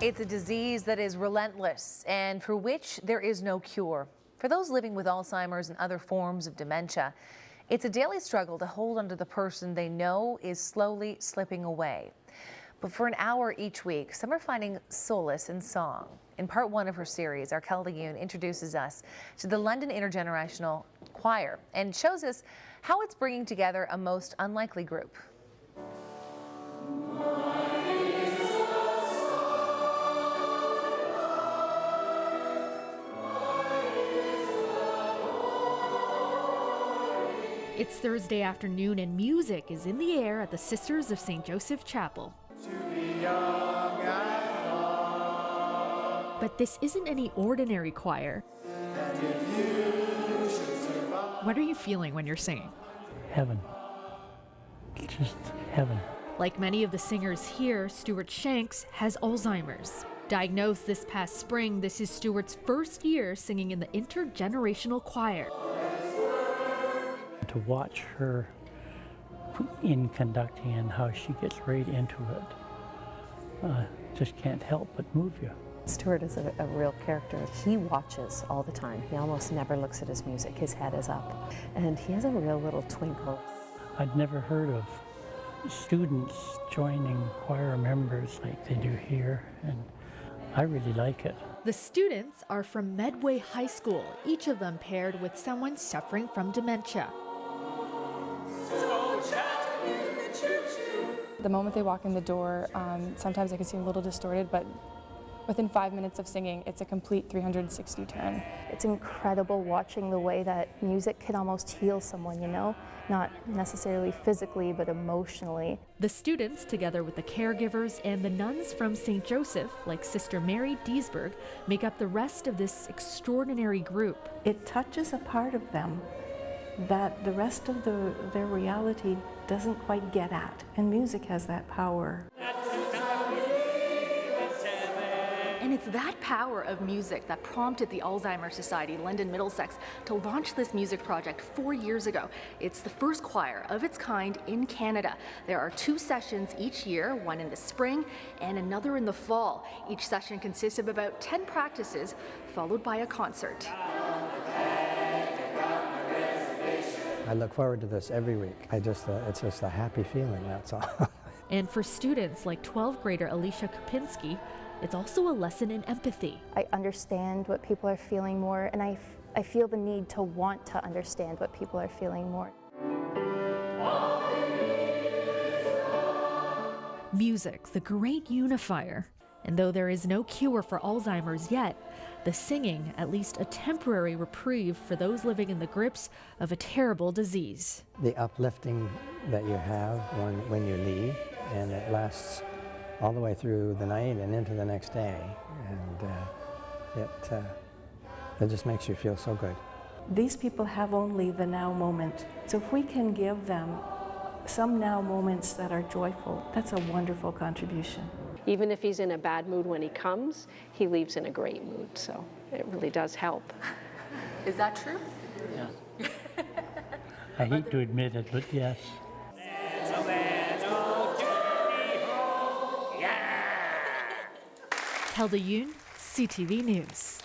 It's a disease that is relentless and for which there is no cure. For those living with Alzheimer's and other forms of dementia, it's a daily struggle to hold onto the person they know is slowly slipping away. But for an hour each week, some are finding solace in song. In part one of her series, Arkelda Yoon introduces us to the London Intergenerational Choir and shows us how it's bringing together a most unlikely group. It's Thursday afternoon and music is in the air at the Sisters of St. Joseph Chapel. But this isn't any ordinary choir. What are you feeling when you're singing? Heaven. Just heaven. Like many of the singers here, Stuart Shanks has Alzheimer's. Diagnosed this past spring, this is Stuart's first year singing in the Intergenerational Choir. To watch her in conducting and how she gets right into it, just can't help but move you. Stuart is a real character. He watches all the time. He almost never looks at his music. His head is up. And he has a real little twinkle. I'd never heard of students joining choir members like they do here, and I really like it. The students are from Medway High School, each of them paired with someone suffering from dementia. The moment they walk in the door, sometimes it can seem a little distorted, but within 5 minutes of singing, it's a complete 360 turn. It's incredible watching the way that music can almost heal someone, you know? Not necessarily physically, but emotionally. The students, together with the caregivers and the nuns from St. Joseph, like Sister Mary Diesberg, make up the rest of this extraordinary group. It touches a part of them that the rest of their reality doesn't quite get at, and music has that power. And it's that power of music that prompted the Alzheimer's Society London Middlesex to launch this music project 4 years ago. It's the first choir of its kind in Canada. There are 2 sessions each year, one in the spring and another in the fall. Each session consists of about 10 practices, followed by a concert. I look forward to this every week. It's just a happy feeling, that's all. And for students like 12th grader Alicia Kopinski, it's also a lesson in empathy. I understand what people are feeling more, and I feel the need to want to understand what people are feeling more. Music, the great unifier. And though there is no cure for Alzheimer's yet, the singing, at least a temporary reprieve for those living in the grips of a terrible disease. The uplifting that you have when you leave, and it lasts all the way through the night and into the next day, and it just makes you feel so good. These people have only the now moment, so if we can give them some now moments that are joyful, that's a wonderful contribution. Even if he's in a bad mood when he comes, he leaves in a great mood, so it really does help. Is that true? Yeah. I hate to admit it, but yes. Arkelda Yoon, CTV News.